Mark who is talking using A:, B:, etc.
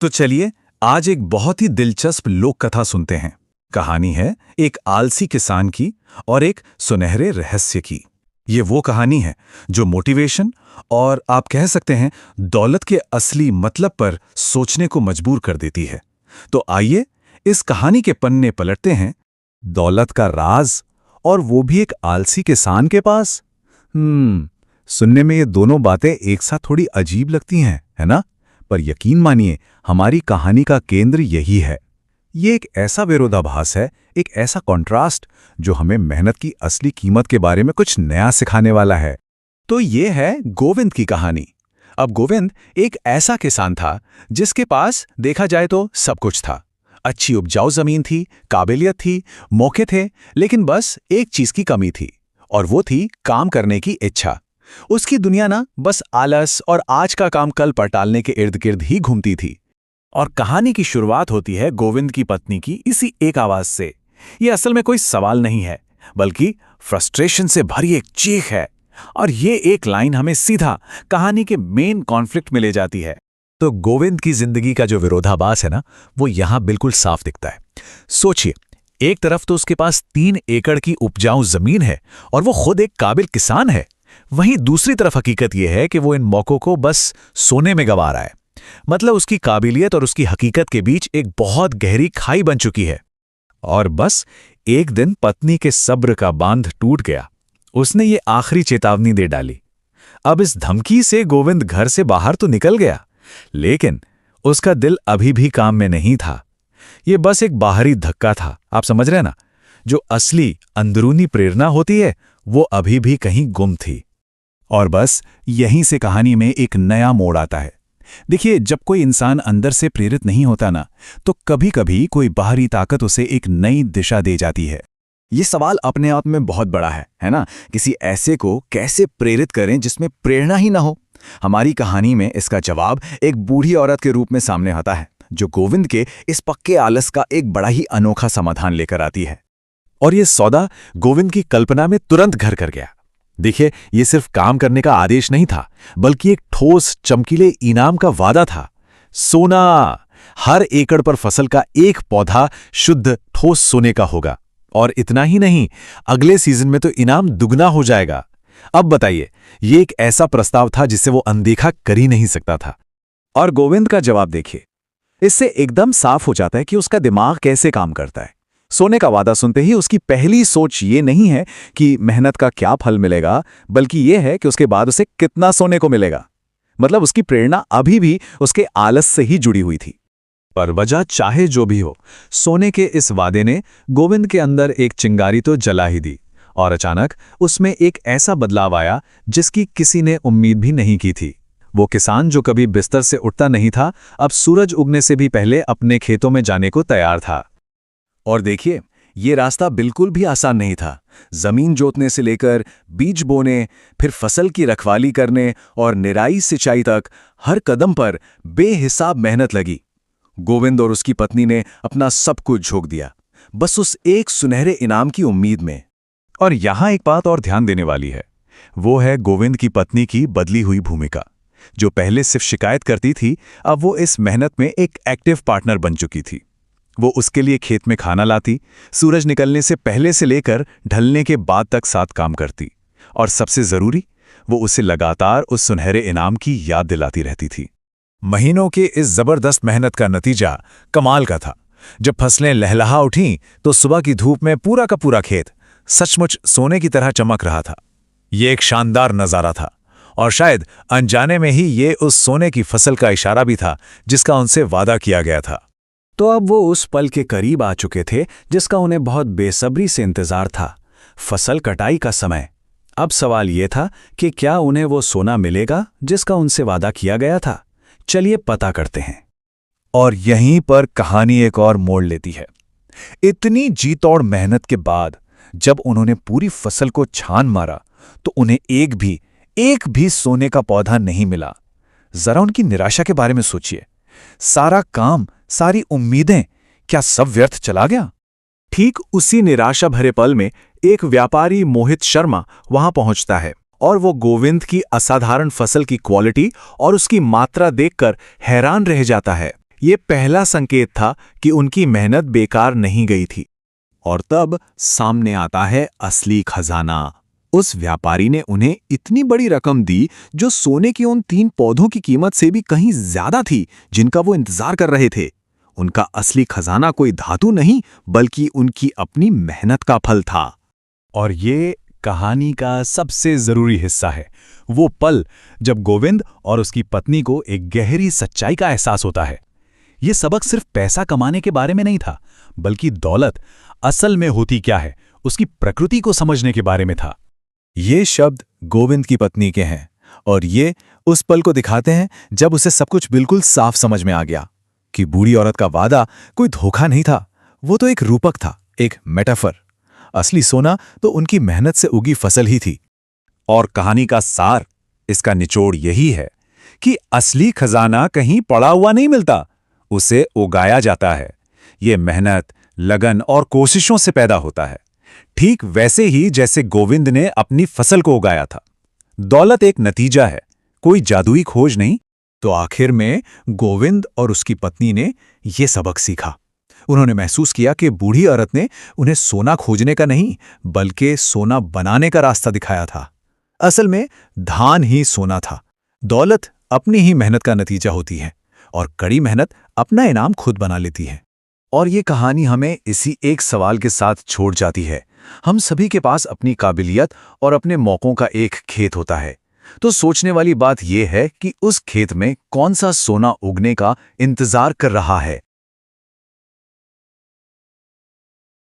A: तो चलिए आज एक बहुत ही दिलचस्प लोक कथा सुनते हैं। कहानी है एक आलसी किसान की और एक सुनहरे रहस्य की। ये वो कहानी है जो मोटिवेशन और आप कह सकते हैं दौलत के असली मतलब पर सोचने को मजबूर कर देती है। तो आइए इस कहानी के पन्ने पलटते हैं। दौलत का राज, और वो भी एक आलसी किसान के पास। सुनने में ये दोनों बातें एक साथ थोड़ी अजीब लगती हैं, है ना? पर यकीन मानिए, हमारी कहानी का केंद्र यही है। ये एक ऐसा विरोधाभास है, एक ऐसा कॉन्ट्रास्ट जो हमें मेहनत की असली कीमत के बारे में कुछ नया सिखाने वाला है। तो ये है गोविंद की कहानी। अब गोविंद एक ऐसा किसान था जिसके पास देखा जाए तो सब कुछ था। अच्छी उपजाऊ जमीन थी, काबिलियत थी, मौके थे, लेकिन बस एक चीज की कमी थी, और वो थी काम करने की इच्छा। उसकी दुनिया ना बस आलस और आज का काम कल पर टालने के इर्द गिर्द ही घूमती थी। और कहानी की शुरुआत होती है गोविंद की पत्नी की इसी एक आवाज से। ये असल में कोई सवाल नहीं है, बल्कि फ्रस्ट्रेशन से भरी एक चीख है। और ये एक लाइन हमें सीधा कहानी के मेन कॉन्फ्लिक्ट में ले जाती है। तो गोविंद की जिंदगी का जो विरोधाभास है ना, वो यहां बिल्कुल साफ दिखता है। सोचिए, एक तरफ तो उसके पास 3 एकड़ की उपजाऊ जमीन है और वो खुद एक काबिल किसान है। वहीं दूसरी तरफ हकीकत यह है कि वो इन मौकों को बस सोने में गंवा रहा है। मतलब उसकी काबिलियत और उसकी हकीकत के बीच एक बहुत गहरी खाई बन चुकी है। और बस एक दिन पत्नी के सब्र का बांध टूट गया। उसने ये आखिरी चेतावनी दे डाली। अब इस धमकी से गोविंद घर से बाहर तो निकल गया, लेकिन उसका दिल अभी भी काम में नहीं था। ये बस एक बाहरी धक्का था, आप समझ रहे हैं ना? जो असली अंदरूनी प्रेरणा होती है, वो अभी भी कहीं गुम थी। और बस यहीं से कहानी में एक नया मोड़ आता है। देखिए, जब कोई इंसान अंदर से प्रेरित नहीं होता ना, तो कभी-कभी कोई बाहरी ताकत उसे एक नई दिशा दे जाती है। ये सवाल अपने आप में बहुत बड़ा है ना? किसी ऐसे को कैसे प्रेरित करें जिसमें प्रेरणा ही ना हो? हमारी कहानी में इसका जवाब एक बूढ़ी औरत के रूप में सामने आता है, जो गोविंद के इस पक्के आलस का एक बड़ा ही अनोखा समाधान लेकर आती है। और ये सौदा गोविंद की कल्पना में तुरंत घर कर गया। देखिए, ये सिर्फ काम करने का आदेश नहीं था, बल्कि एक ठोस चमकीले इनाम का वादा था। सोना! हर एकड़ पर फसल का एक पौधा शुद्ध ठोस सोने का होगा। और इतना ही नहीं, अगले सीजन में तो इनाम दुगना हो जाएगा। अब बताइए, ये एक ऐसा प्रस्ताव था जिसे वो अनदेखा कर ही नहीं सकता था। और गोविंद का जवाब देखिए। इससे एकदम साफ हो जाता है कि उसका दिमाग कैसे काम करता है। सोने का वादा सुनते ही उसकी पहली सोच ये नहीं है कि मेहनत का क्या फल मिलेगा, बल्कि ये है कि उसके बाद उसे कितना सोने को मिलेगा। मतलब उसकी प्रेरणा अभी भी उसके आलस से ही जुड़ी हुई थी। पर वजह चाहे जो भी हो, सोने के इस वादे ने गोविंद के अंदर एक चिंगारी तो जला ही दी। और अचानक उसमें एक ऐसा बदलाव आया जिसकी किसी ने उम्मीद भी नहीं की थी। वो किसान जो कभी बिस्तर से उठता नहीं था, अब सूरज उगने से भी पहले अपने खेतों में जाने को तैयार था। और देखिए, ये रास्ता बिल्कुल भी आसान नहीं था। जमीन जोतने से लेकर बीज बोने, फिर फसल की रखवाली करने और निराई सिंचाई तक हर कदम पर बेहिसाब मेहनत लगी। गोविंद और उसकी पत्नी ने अपना सब कुछ झोंक दिया, बस उस एक सुनहरे इनाम की उम्मीद में। और यहां एक बात और ध्यान देने वाली है, वो है गोविंद की पत्नी की बदली हुई भूमिका। जो पहले सिर्फ शिकायत करती थी, अब वो इस मेहनत में एक एक्टिव पार्टनर बन चुकी थी। वो उसके लिए खेत में खाना लाती, सूरज निकलने से पहले से लेकर ढलने के बाद तक साथ काम करती। और सबसे जरूरी, वो उसे लगातार उस सुनहरे इनाम की याद दिलाती रहती थी। महीनों के इस जबरदस्त मेहनत का नतीजा कमाल का था। जब फसलें लहलहा उठीं, तो सुबह की धूप में पूरा का पूरा खेत सचमुच सोने की तरह चमक रहा था। ये एक शानदार नजारा था, और शायद अनजाने में ही ये उस सोने की फसल का इशारा भी था जिसका उनसे वादा किया गया था। तो अब वो उस पल के करीब आ चुके थे जिसका उन्हें बहुत बेसब्री से इंतजार था। फसल कटाई का समय। अब सवाल ये था कि क्या उन्हें वो सोना मिलेगा जिसका उनसे वादा किया गया था? चलिए पता करते हैं। और यहीं पर कहानी एक और मोड़ लेती है। इतनी जीतोड़ मेहनत के बाद जब उन्होंने पूरी फसल को छान मारा, तो उन्हें एक भी सोने का पौधा नहीं मिला। जरा उनकी निराशा के बारे में सोचिए। सारा काम, सारी उम्मीदें, क्या सब व्यर्थ चला गया? ठीक उसी निराशा भरे पल में एक व्यापारी मोहित शर्मा वहां पहुंचता है, और वो गोविंद की असाधारण फसल की क्वालिटी और उसकी मात्रा देखकर हैरान रह जाता है।
B: ये पहला संकेत था कि उनकी मेहनत बेकार नहीं गई थी। और तब सामने आता है असली खजाना। उस व्यापारी ने उन्हें इतनी बड़ी रकम दी जो सोने के उन 3 पौधों की कीमत से भी कहीं ज्यादा थी जिनका वो इंतजार कर रहे थे। उनका असली खजाना कोई धातु नहीं बल्कि उनकी अपनी मेहनत का फल था।
C: और ये कहानी का सबसे जरूरी हिस्सा है, वो पल जब गोविंद और उसकी पत्नी को एक गहरी सच्चाई का एहसास होता है। ये सबक सिर्फ पैसा कमाने के बारे में नहीं था, बल्कि दौलत असल में होती क्या है, उसकी प्रकृति को समझने के बारे में था।
B: ये शब्द गोविंद की पत्नी के हैं और ये उस पल को दिखाते हैं जब उसे सब कुछ बिल्कुल साफ समझ में आ गया कि बूढ़ी औरत का वादा कोई धोखा नहीं था, वो तो एक रूपक था, एक मेटाफर। असली सोना तो उनकी मेहनत से उगी फसल ही थी।
A: और कहानी का सार, इसका निचोड़ यही है कि असली खजाना कहीं पड़ा हुआ नहीं मिलता, उसे उगाया जाता है। ये मेहनत, लगन और कोशिशों से पैदा होता है, ठीक वैसे ही जैसे गोविंद ने अपनी फसल को उगाया था। दौलत एक नतीजा है, कोई जादुई खोज नहीं।
B: तो आखिर में गोविंद और उसकी पत्नी ने ये सबक सीखा। उन्होंने महसूस किया कि बूढ़ी औरत ने उन्हें सोना खोजने का नहीं बल्कि सोना बनाने का रास्ता दिखाया था। असल में धान ही सोना था। दौलत अपनी ही मेहनत का नतीजा होती है और कड़ी मेहनत अपना इनाम खुद बना लेती है।
A: और ये कहानी हमें इसी एक सवाल के साथ छोड़ जाती है। हम सभी के पास अपनी काबिलियत और अपने मौकों का एक खेत होता है। तो सोचने वाली बात यह है कि उस खेत में कौन सा सोना उगने का इंतजार कर रहा है।